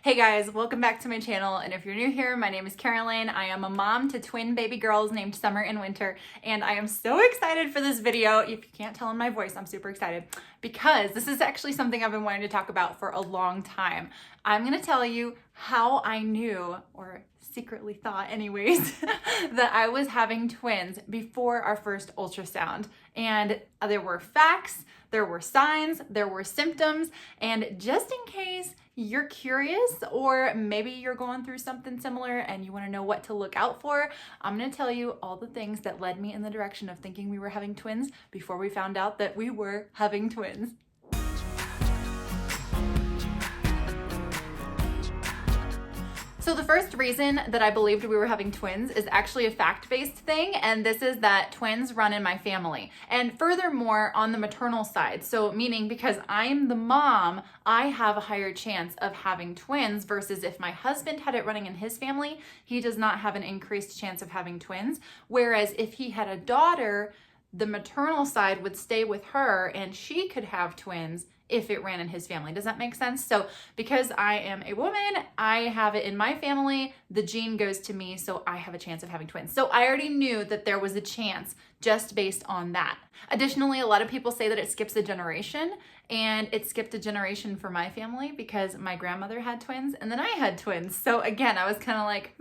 Hey guys, welcome back to my channel, and if you're new here, my name is Caroline. I am a mom to twin baby girls named Summer and Winter, and I am so excited for this video. If you can't tell in my voice, I'm super excited because this is actually something I've been wanting to talk about for a long time. I'm gonna tell you how I knew, or secretly thought anyways, that I was having twins before our first ultrasound. And there were facts, there were signs, there were symptoms, and just in case you're curious or maybe you're going through something similar and you want to know what to look out for, I'm going to tell you all the things that led me in the direction of thinking we were having twins before we found out that we were having twins. So the first reason that I believed we were having twins is actually a fact-based thing, and this is that twins run in my family. And furthermore, on the maternal side, so meaning because I'm the mom, I have a higher chance of having twins versus if my husband had it running in his family, he does not have an increased chance of having twins. Whereas if he had a daughter, the maternal side would stay with her and she could have twins if it ran in his family. Does that make sense? So because I am a woman, I have it in my family, the gene goes to me, so I have a chance of having twins. So I already knew that there was a chance just based on that. Additionally, a lot of people say that it skips a generation, and it skipped a generation for my family because my grandmother had twins and then I had twins. So again, I was kind of like,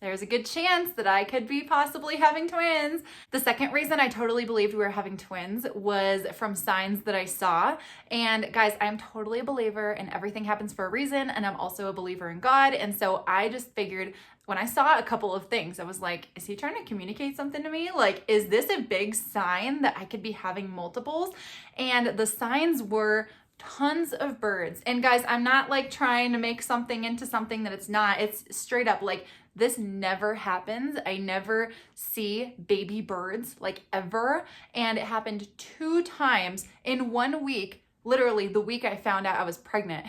there's a good chance that I could be possibly having twins. The second reason I totally believed we were having twins was from signs that I saw. And guys, I'm totally a believer and everything happens for a reason. And I'm also a believer in God. And so I just figured when I saw a couple of things, I was like, is he trying to communicate something to me? Like, is this a big sign that I could be having multiples? And the signs were tons of birds. And guys, I'm not like trying to make something into something that it's not. It's straight up like, this never happens. I never see baby birds like ever. And it happened 2 times in 1 week. Literally the week I found out I was pregnant.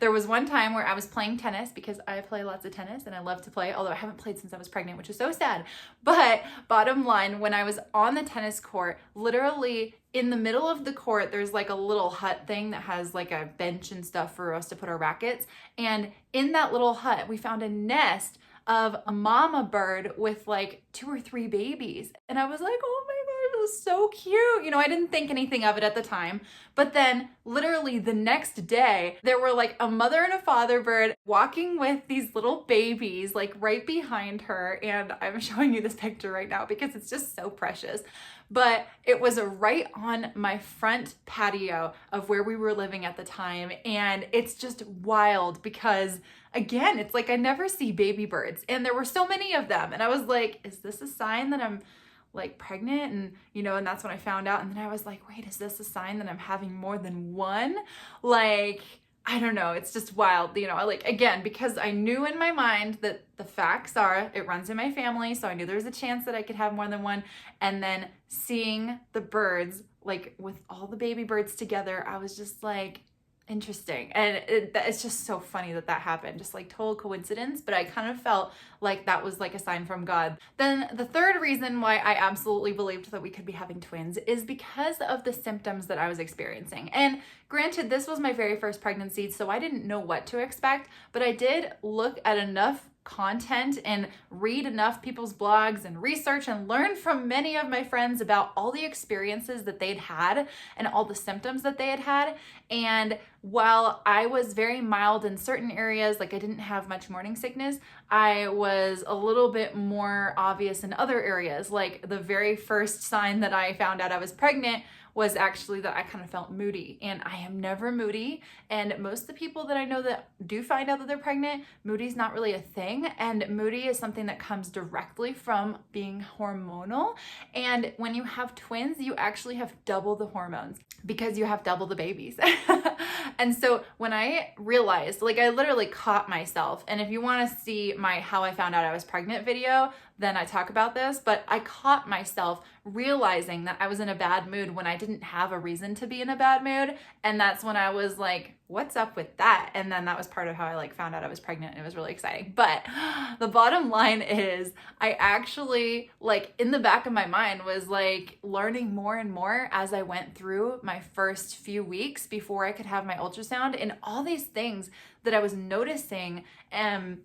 There was one time where I was playing tennis because I play lots of tennis and I love to play, although I haven't played since I was pregnant, which is so sad. But bottom line, when I was on the tennis court, literally in the middle of the court, there's like a little hut thing that has like a bench and stuff for us to put our rackets. And in that little hut, we found a nest of a mama bird with like 2 or 3 babies. And I was like, oh my God, it was so cute. You know, I didn't think anything of it at the time. But then literally the next day, there were like a mother and a father bird walking with these little babies like right behind her. And I'm showing you this picture right now because it's just so precious. But it was right on my front patio of where we were living at the time. And it's just wild because again, it's like I never see baby birds and there were so many of them. And I was like, is this a sign that I'm like pregnant? And you know, and that's when I found out. And then I was like, wait, is this a sign that I'm having more than one? Like, I don't know. It's just wild, you know, like again, because I knew in my mind that the facts are it runs in my family. So I knew there was a chance that I could have more than one. And then seeing the birds, like with all the baby birds together, I was just like, interesting. And it's just so funny that that happened, just like total coincidence, but I kind of felt like that was like a sign from God. Then the third reason why I absolutely believed that we could be having twins is because of the symptoms that I was experiencing. And granted, this was my very first pregnancy, so I didn't know what to expect, but I did look at enough content and read enough people's blogs and research and learn from many of my friends about all the experiences that they'd had and all the symptoms that they had had. And while I was very mild in certain areas, like I didn't have much morning sickness, I was a little bit more obvious in other areas. Like the very first sign that I found out I was pregnant was actually that I kind of felt moody, and I am never moody. And most of the people that I know that do find out that they're pregnant, moody is not really a thing. And moody is something that comes directly from being hormonal. And when you have twins, you actually have double the hormones because you have double the babies. And so when I realized, like I literally caught myself, and if you want to see my how I found out I was pregnant video, then I talk about this, but I caught myself realizing that I was in a bad mood when I didn't have a reason to be in a bad mood. And that's when I was like, what's up with that? And then that was part of how I like found out I was pregnant, and it was really exciting. But the bottom line is I actually, like, in the back of my mind was like learning more and more as I went through my first few weeks before I could have my ultrasound, and all these things that I was noticing,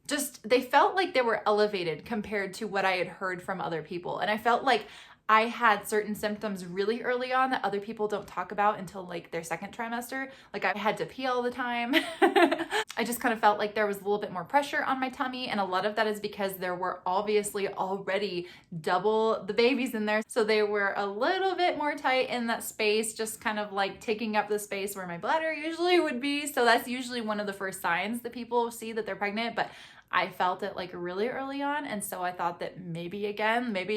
just they felt like they were elevated compared to what I had heard from other people. And I felt like I had certain symptoms really early on that other people don't talk about until like their second trimester. Like I had to pee all the time. I just kind of felt like there was a little bit more pressure on my tummy, and a lot of that is because there were obviously already double the babies in there. So they were a little bit more tight in that space, just kind of like taking up the space where my bladder usually would be. So that's usually one of the first signs that people see that they're pregnant, but I felt it like really early on. And so I thought that maybe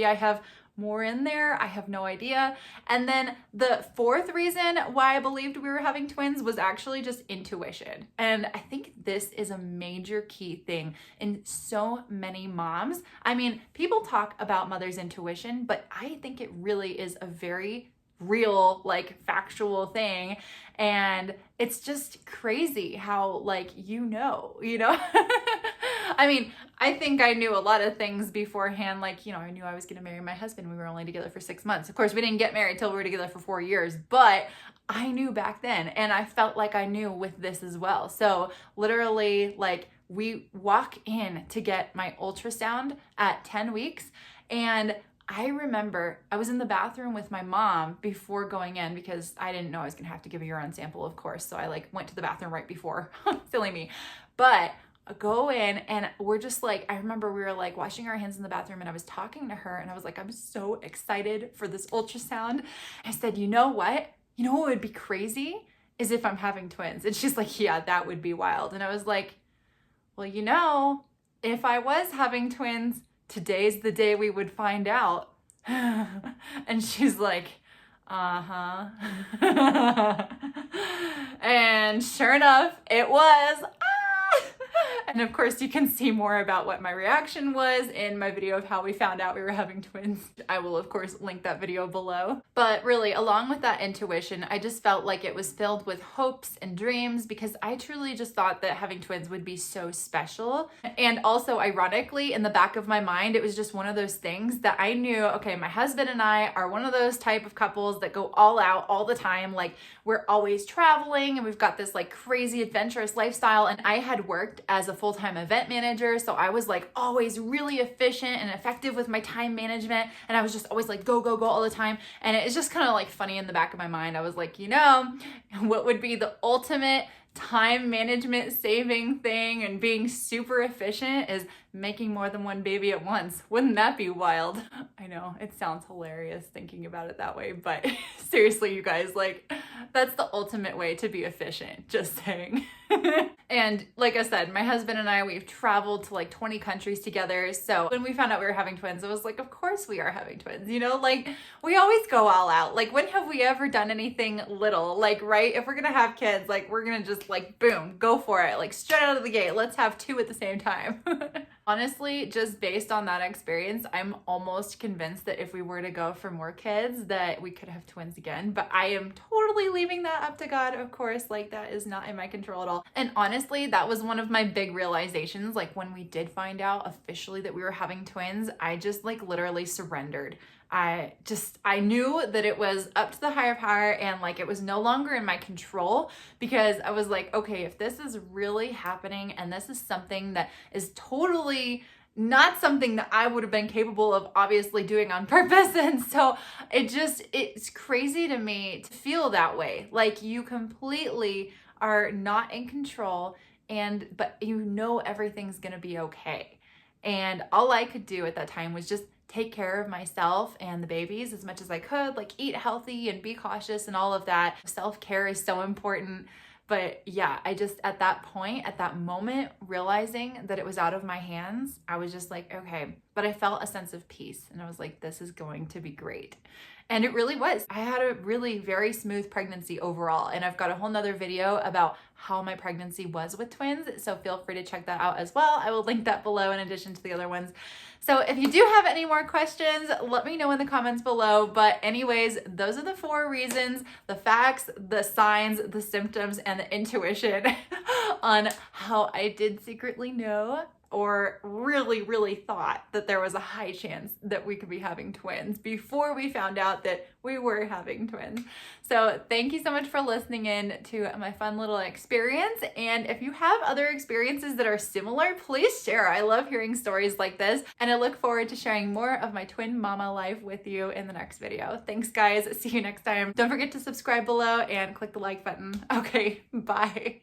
I have more in there. I have no idea. And then the fourth reason why I believed we were having twins was actually just intuition. And I think this is a major key thing in so many moms. I mean, people talk about mother's intuition, but I think it really is a very real, like, factual thing. And it's just crazy how, like, you know. I mean, I think I knew a lot of things beforehand. Like, I knew I was going to marry my husband. We were only together for 6 months. Of course, we didn't get married till we were together for 4 years, but I knew back then. And I felt like I knew with this as well. So literally, like, we walk in to get my ultrasound at 10 weeks. And I remember I was in the bathroom with my mom before going in, because I didn't know I was going to have to give a urine sample, of course. So I like went to the bathroom right before. Silly me. But go in, and we're just like, I remember we were like washing our hands in the bathroom, and I was talking to her, and I was like, I'm so excited for this ultrasound. I said, you know what would be crazy is if I'm having twins. And she's like, yeah, that would be wild. And I was like, well, if I was having twins, today's the day we would find out. And she's like, uh-huh. And sure enough, it was. And of course, you can see more about what my reaction was in my video of how we found out we were having twins. I will, of course, link that video below. But really, along with that intuition, I just felt like it was filled with hopes and dreams, because I truly just thought that having twins would be so special. And also, ironically, in the back of my mind, it was just one of those things that I knew, okay, my husband and I are one of those type of couples that go all out all the time. Like, we're always traveling, and we've got this like crazy adventurous lifestyle. And I had worked as a full-time event manager, so I was like always really efficient and effective with my time management, and I was just always like go all the time. And it's just kind of like funny in the back of my mind. I was like, what would be the ultimate time management saving thing and being super efficient is making more than one baby at once. Wouldn't that be wild? I know, it sounds hilarious thinking about it that way, but seriously, you guys, like, that's the ultimate way to be efficient, just saying. And like I said, my husband and I, we've traveled to like 20 countries together. So when we found out we were having twins, I was like, of course we are having twins. Like, we always go all out. Like, when have we ever done anything little? Like, right? If we're gonna have kids, like, we're gonna just like, boom, go for it. Like, straight out of the gate, let's have 2 at the same time. Honestly, just based on that experience, I'm almost convinced that if we were to go for more kids, that we could have twins again. But I am totally leaving that up to God, of course. Like, that is not in my control at all. And honestly, that was one of my big realizations. Like, when we did find out officially that we were having twins, I just like literally surrendered. I knew that it was up to the higher power, and like it was no longer in my control, because I was like, okay, if this is really happening and this is something that is totally not something that I would have been capable of obviously doing on purpose. And so it's crazy to me to feel that way. Like, you completely are not in control, but everything's gonna be okay. And all I could do at that time was just take care of myself and the babies as much as I could, like eat healthy and be cautious and all of that. Self-care is so important. But yeah, I just, at that point, at that moment, realizing that it was out of my hands, I was just like, okay, but I felt a sense of peace and I was like, this is going to be great. And it really was. I had a really very smooth pregnancy overall, and I've got a whole nother video about how my pregnancy was with twins, so feel free to check that out as well. I will link that below in addition to the other ones. So if you do have any more questions, let me know in the comments below. But anyways, those are the 4 reasons, the facts, the signs, the symptoms, and the intuition on how I did secretly know or really thought that there was a high chance that we could be having twins before we found out that we were having twins. So thank you so much for listening in to my fun little experience. And if you have other experiences that are similar, please share. I love hearing stories like this, and I look forward to sharing more of my twin mama life with you in the next video. Thanks guys, see you next time. Don't forget to subscribe below and click the like button. Okay, bye.